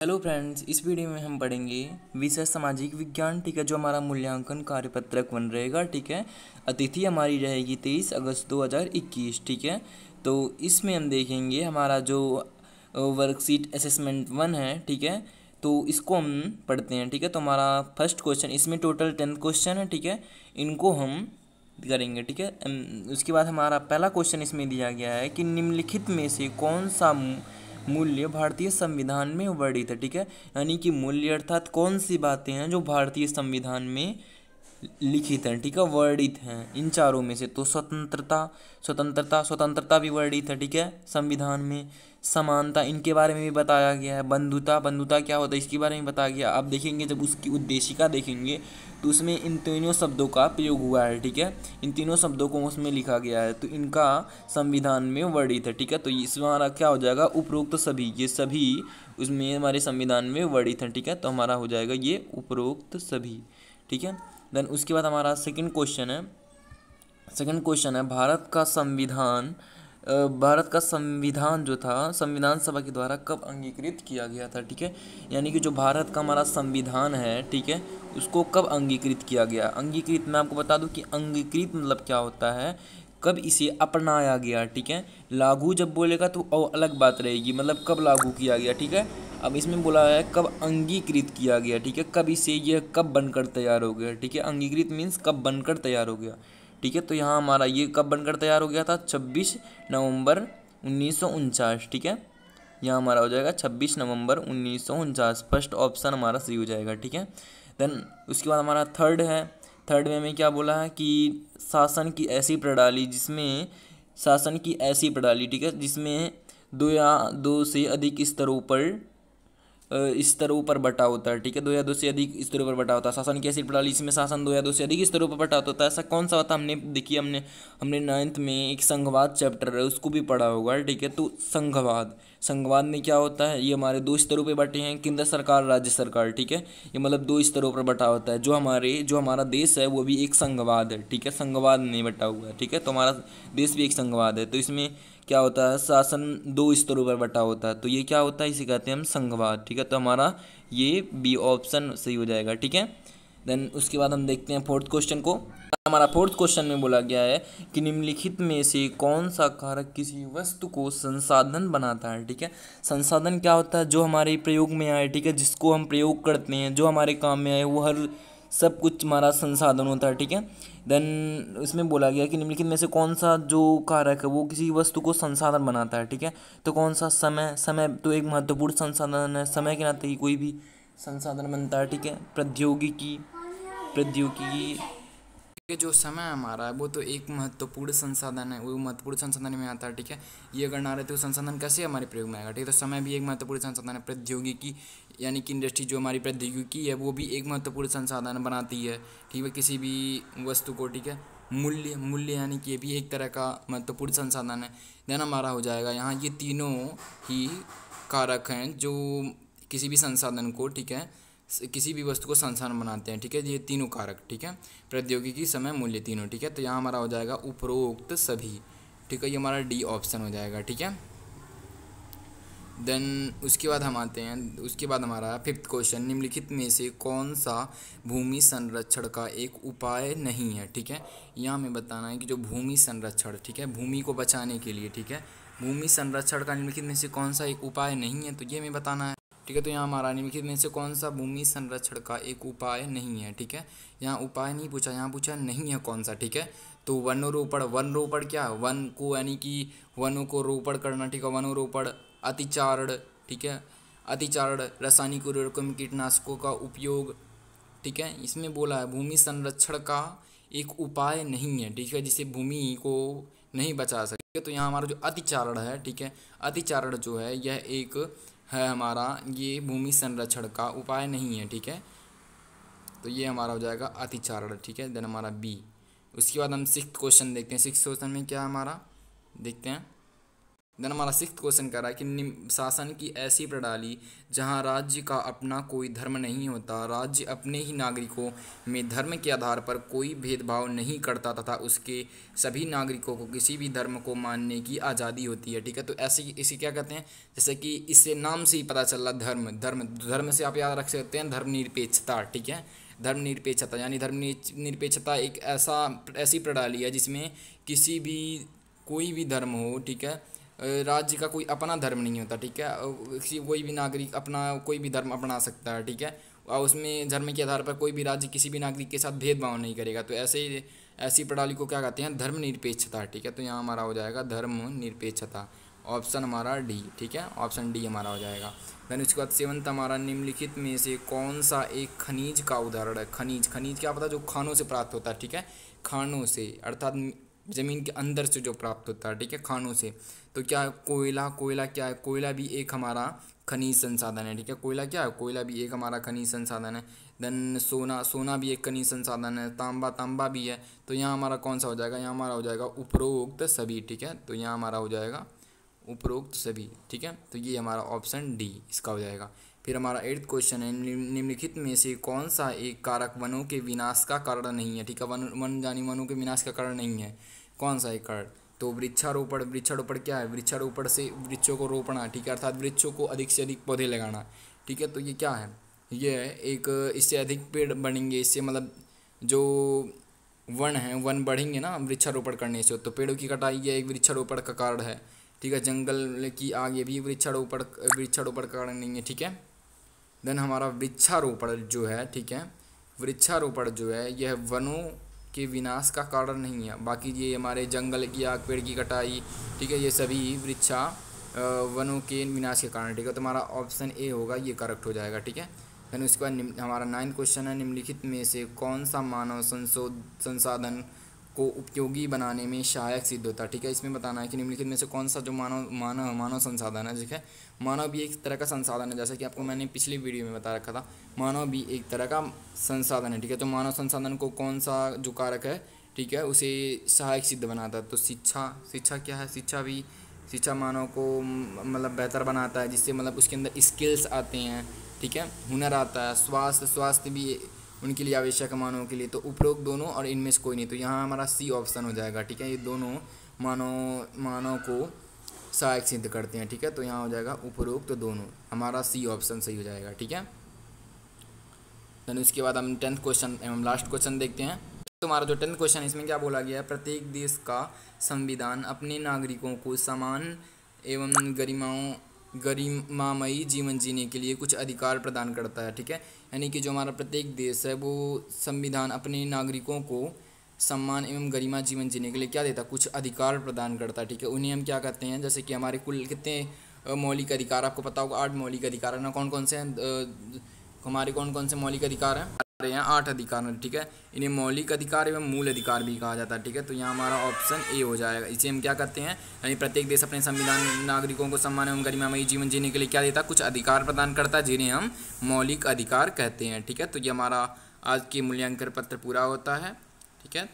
Hello friends, इस video में हम पढ़ेंगे विषय सामाजिक विज्ञान। ठीक है, जो हमारा मूल्यांकन कार्यपत्रक बन रहेगा। ठीक है, अतिथि हमारी रहेगी 23 अगस्त 2021। ठीक है, तो इसमें हम देखेंगे हमारा जो वर्कशीट असेसमेंट 1 है। ठीक है, तो इसको हम पढ़ते हैं। ठीक है, तो हमारा फर्स्ट क्वेश्चन, इसमें टोटल 10 क्वेश्चन है। ठीक है, इनको हम करेंगे। ठीक है, उसके बाद हमारा पहला क्वेश्चन इसमें दिया गया है कि निम्नलिखित में से कौन सा मूल्य भारतीय संविधान में वर्णित है। ठीक है, यानी कि मूल्य अर्थात कौन सी बातें हैं जो भारतीय संविधान में लिखित हैं। ठीक है, वर्णित हैं इन चारों में से। तो स्वतंत्रता भी वर्णित है। ठीक है, संविधान में। समानता, इनके बारे में भी बताया गया है। बंधुता क्या होता है इसके बारे में बताया गया। आप देखेंगे जब उसकी उद्देशिका देखेंगे तो उसमें इन तीनों शब्दों का प्रयोग हुआ है। ठीक है, इन तीनों शब्दों को उसमें लिखा गया है, तो इनका संविधान में वर्णित है। ठीक है, तो इसमें हमारा क्या हो जाएगा, उपरोक्त सभी, ये सभी उसमें हमारे संविधान में वर्णित है। ठीक है, तो हमारा हो जाएगा ये उपरोक्त सभी। ठीक है, देन उसके बाद हमारा सेकंड क्वेश्चन है भारत का संविधान जो था संविधान सभा के द्वारा कब अंगीकृत किया गया था। ठीक है, यानी कि जो भारत का हमारा संविधान है, ठीक है, उसको कब अंगीकृत किया गया। अंगीकृत मैं आपको बता दूं कि अंगीकृत मतलब क्या होता है, कब इसे अपनाया गया। ठीक है, लागू जब बोलेगा तो अलग बात रहेगी, मतलब कब लागू किया गया। ठीक है, अब इसमें बोला है कब अंगीकृत किया गया। ठीक है, कब इसे यह कब बनकर तैयार हो गया। ठीक है, अंगीकृत मीन्स कब बनकर तैयार हो गया। ठीक है, तो यहाँ हमारा ये कब बनकर तैयार हो गया था, 26 नवंबर 1949। ठीक है, यहाँ हमारा हो जाएगा 26 नवंबर 1949। फर्स्ट ऑप्शन हमारा सही हो जाएगा। ठीक है, देन उसके बाद हमारा थर्ड में क्या बोला है कि शासन की ऐसी प्रणाली ठीक है, जिसमें दो से अधिक स्तरों पर बटा होता है। ठीक है, दो या दो से अधिक स्तरों पर बटा होता है। शासन की ऐसी प्रणाली इसमें शासन दो या दो से अधिक स्तरों पर बटा होता है। ऐसा कौन सा होता है, हमने देखिए हमने 9th में एक संघवाद चैप्टर है उसको भी पढ़ा होगा। ठीक है, तो संघवाद में क्या होता है, ये हमारे दो स्तरों पे बटे हैं, केंद्र सरकार राज्य सरकार। ठीक है, ये मतलब दो स्तरों पर बटा होता है। जो हमारा देश है वो भी एक संघवाद है। ठीक है, संघवाद नहीं बटा हुआ है। ठीक है, तो हमारा देश भी एक संघवाद है। तो इसमें क्या होता है, शासन दो स्तरों पर बटा होता है, तो ये क्या होता है, इसे कहते हैं हम संघवाद। ठीक है, तो हमारा ये बी ऑप्शन सही हो जाएगा। ठीक है, देन उसके बाद हम देखते हैं फोर्थ क्वेश्चन को। हमारा फोर्थ क्वेश्चन में बोला गया है कि निम्नलिखित में से कौन सा कारक किसी वस्तु को संसाधन बनाता है। ठीक है, संसाधन क्या होता है, जो हमारे प्रयोग में आए। ठीक है, जिसको हम प्रयोग करते हैं, जो हमारे काम में आए, वो हर सब कुछ हमारा संसाधन होता है। ठीक है, देन इसमें बोला गया कि निम्नलिखित में से कौन सा जो कारक है वो किसी वस्तु को संसाधन बनाता है। ठीक है, तो कौन सा, समय तो एक महत्वपूर्ण संसाधन है। समय के नाते ही कोई भी संसाधन बनता है। ठीक है, प्रौद्योगिकी ये जो समय हमारा है वो तो एक महत्वपूर्ण संसाधन है, वो महत्वपूर्ण संसाधन में आता है। ठीक है, ये अगर ना रहे तो संसाधन कैसे हमारे प्रयोग में आएगा। ठीक है, तो समय भी एक महत्वपूर्ण संसाधन है। प्रौद्योगिकी यानी कि इंडस्ट्री, जो हमारी प्रौद्योगिकी है वो भी एक महत्वपूर्ण संसाधन बनाती है। ठीक है, किसी भी वस्तु को। ठीक है, मूल्य यानी कि ये भी एक तरह का महत्वपूर्ण संसाधन है। देन हमारा हो जाएगा यहाँ ये तीनों ही कारक हैं जो किसी भी संसाधन को, ठीक है, किसी भी वस्तु को संसाधन बनाते हैं। ठीक है, ये तीनों कारक। ठीक है, प्रौद्योगिकी, समय, मूल्य, तीनों। ठीक है, तो यहाँ हमारा हो जाएगा उपरोक्त सभी। ठीक है, ये हमारा डी ऑप्शन हो जाएगा। ठीक है, देन उसके बाद हम आते हैं, उसके बाद हमारा फिफ्थ क्वेश्चन, निम्नलिखित में से कौन सा भूमि संरक्षण का एक उपाय नहीं है। ठीक है, यहाँ हमें बताना है कि जो भूमि संरक्षण, ठीक है, भूमि को बचाने के लिए, ठीक है, भूमि संरक्षण का निम्नलिखित में से कौन सा एक उपाय नहीं है, तो ये हमें बताना है। ठीक है, तो यहाँ हमारा निम्नलिखित में से कौन सा भूमि संरक्षण का एक उपाय नहीं है। ठीक है, यहाँ उपाय नहीं पूछा, यहाँ पूछा नहीं है कौन सा। ठीक है, तो वन रोपण क्या, वन को यानी कि वनों को रोपण करना। ठीक है, वनोरोपण, अतिचारण। ठीक है, अतिचारण, रासायनिक उर्वरकों में कीटनाशकों का उपयोग। ठीक है, इसमें बोला है भूमि संरक्षण का एक उपाय नहीं है। ठीक है, जिसे भूमि को नहीं बचा सकते। तो यहाँ हमारा जो अतिचारण है, ठीक है, अतिचारण जो है यह एक है हमारा, ये भूमि संरक्षण का उपाय नहीं है। ठीक है, तो ये हमारा हो जाएगा अतिचारण। ठीक है, देन हमारा बी। उसके बाद हम सिक्स्थ क्वेश्चन देखते हैं। सिक्स्थ क्वेश्चन में क्या हमारा देखते हैं। देन हमारा 6th क्वेश्चन कर रहा है कि शासन की ऐसी प्रणाली जहां राज्य का अपना कोई धर्म नहीं होता, राज्य अपने ही नागरिकों में धर्म के आधार पर कोई भेदभाव नहीं करता तथा उसके सभी नागरिकों को किसी भी धर्म को मानने की आज़ादी होती है। ठीक है, तो ऐसे इसे क्या कहते हैं, जैसे कि इससे नाम से ही पता चल रहा धर्म धर्म धर्म से आप याद रख सकते हैं धर्मनिरपेक्षता। ठीक है, धर्मनिरपेक्षता यानी धर्मनिरपेक्षता एक ऐसी प्रणाली है जिसमें किसी भी कोई भी धर्म हो, ठीक है, राज्य का कोई अपना धर्म नहीं होता। ठीक है, कोई भी नागरिक अपना कोई भी धर्म अपना सकता है। ठीक है, और उसमें धर्म के आधार पर कोई भी राज्य किसी भी नागरिक के साथ भेदभाव नहीं करेगा। तो ऐसी प्रणाली को क्या कहते हैं, धर्मनिरपेक्षता। ठीक है, तो यहाँ हमारा हो जाएगा धर्मनिरपेक्षता, ऑप्शन हमारा डी। ठीक है, ऑप्शन डी हमारा हो जाएगा। देन उसके बाद 7th हमारा निम्नलिखित में से कौन सा एक खनिज का उदाहरण है। खनिज क्या पता, जो खानों से प्राप्त होता है। ठीक है, खानों से अर्थात ज़मीन के अंदर से जो प्राप्त होता है। ठीक है, खानों से। तो क्या है, कोयला क्या है, कोयला भी एक हमारा खनिज संसाधन है। ठीक है, कोयला क्या है, कोयला भी एक हमारा खनिज संसाधन है। देन सोना भी एक खनिज संसाधन है। तांबा भी है। तो यहाँ हमारा कौन सा हो जाएगा, यहाँ हमारा हो जाएगा उपरोक्त सभी। ठीक है, तो यहाँ हमारा हो जाएगा उपरोक्त सभी। ठीक है, तो ये हमारा ऑप्शन डी इसका हो जाएगा। फिर हमारा 8th क्वेश्चन है, निम्नलिखित में से कौन सा एक कारक वनों के विनाश का कारण नहीं है। ठीक है, वन यानी वनों के विनाश का कारण नहीं है, कौन सा एक कारण, तो वृक्षारोपण क्या है, वृक्षारोपण से वृक्षों को रोपना। ठीक है, अर्थात वृक्षों को अधिक से अधिक पौधे लगाना। ठीक है, तो ये क्या है, ये एक इससे अधिक पेड़ बढ़ेंगे, इससे मतलब जो वन है वन बढ़ेंगे ना वृक्षारोपण करने से, तो पेड़ों की कटाई ये एक वृक्षारोपण का कारण है। ठीक है, जंगल की आगे भी वृक्षारोपण का कारण नहीं है। ठीक है, देन हमारा वृक्षारोपण जो है, ठीक है, वृक्षारोपण जो है यह वनों के विनाश का कारण नहीं है। बाकी ये हमारे जंगल की आग, पेड़ की कटाई, ठीक है, ये सभी वनों के विनाश के कारण। ठीक है, तो हमारा ऑप्शन ए होगा, ये करेक्ट हो जाएगा। ठीक है, देन उसके बाद हमारा 9th क्वेश्चन है, निम्नलिखित में से कौन सा मानव संसाधन को उपयोगी बनाने में सहायक सिद्ध होता है। ठीक है, इसमें बताना है कि निम्नलिखित में से कौन सा जो मानव संसाधन है। ठीक है, मानव भी एक तरह का संसाधन है, जैसे कि आपको मैंने पिछली वीडियो में बता रखा था, मानव भी एक तरह का संसाधन है। ठीक है, तो मानव संसाधन को कौन सा जो कारक है, ठीक है, उसे सहायक सिद्ध बनाता है। तो शिक्षा क्या है, शिक्षा मानव को मतलब बेहतर बनाता है, जिससे मतलब उसके अंदर स्किल्स आते हैं। ठीक है, हुनर आता है। स्वास्थ्य भी उनके लिए आवश्यक है मानव के लिए। तो उपरोक्त दोनों और इनमें से कोई नहीं, तो यहाँ हमारा सी ऑप्शन हो जाएगा। ठीक है, ये दोनों मानव को सहायक सिद्ध करते हैं। ठीक है, तो यहाँ हो जाएगा उपरोक्त तो दोनों, हमारा सी ऑप्शन सही हो जाएगा। ठीक है, देन उसके बाद हम 10th क्वेश्चन एवं लास्ट क्वेश्चन देखते हैं। तो हमारा जो 10th क्वेश्चन इसमें क्या बोला गया है, प्रत्येक देश का संविधान अपने नागरिकों को समान एवं गरिमामयी जीवन जीने के लिए कुछ अधिकार प्रदान करता है। ठीक है, यानी कि जो हमारा प्रत्येक देश है वो संविधान अपने नागरिकों को सम्मान एवं गरिमा जीवन जीने के लिए क्या देता है, कुछ अधिकार प्रदान करता है। ठीक है, उन्हें हम क्या कहते हैं, जैसे कि हमारे कुल कितने मौलिक अधिकार, आपको पता होगा 8 मौलिक अधिकार है ना, कौन कौन से हैं, हमारे कौन कौन से मौलिक अधिकार हैं, यहाँ 8 अधिकार हैं। ठीक है, इन्हें मौलिक अधिकार एवं मूल अधिकार भी कहा जाता है। ठीक है, तो यहाँ हमारा ऑप्शन ए हो जाएगा। इसे हम क्या कहते हैं, यानी प्रत्येक देश अपने संविधान नागरिकों को सम्मान एवं गरिमामयी जीवन जीने के लिए क्या देता है, कुछ अधिकार प्रदान करता है, जिन्हें हम मौलिक अधिकार कहते हैं। ठीक है, तो ये हमारा आज के मूल्यांकन पत्र पूरा होता है। ठीक है।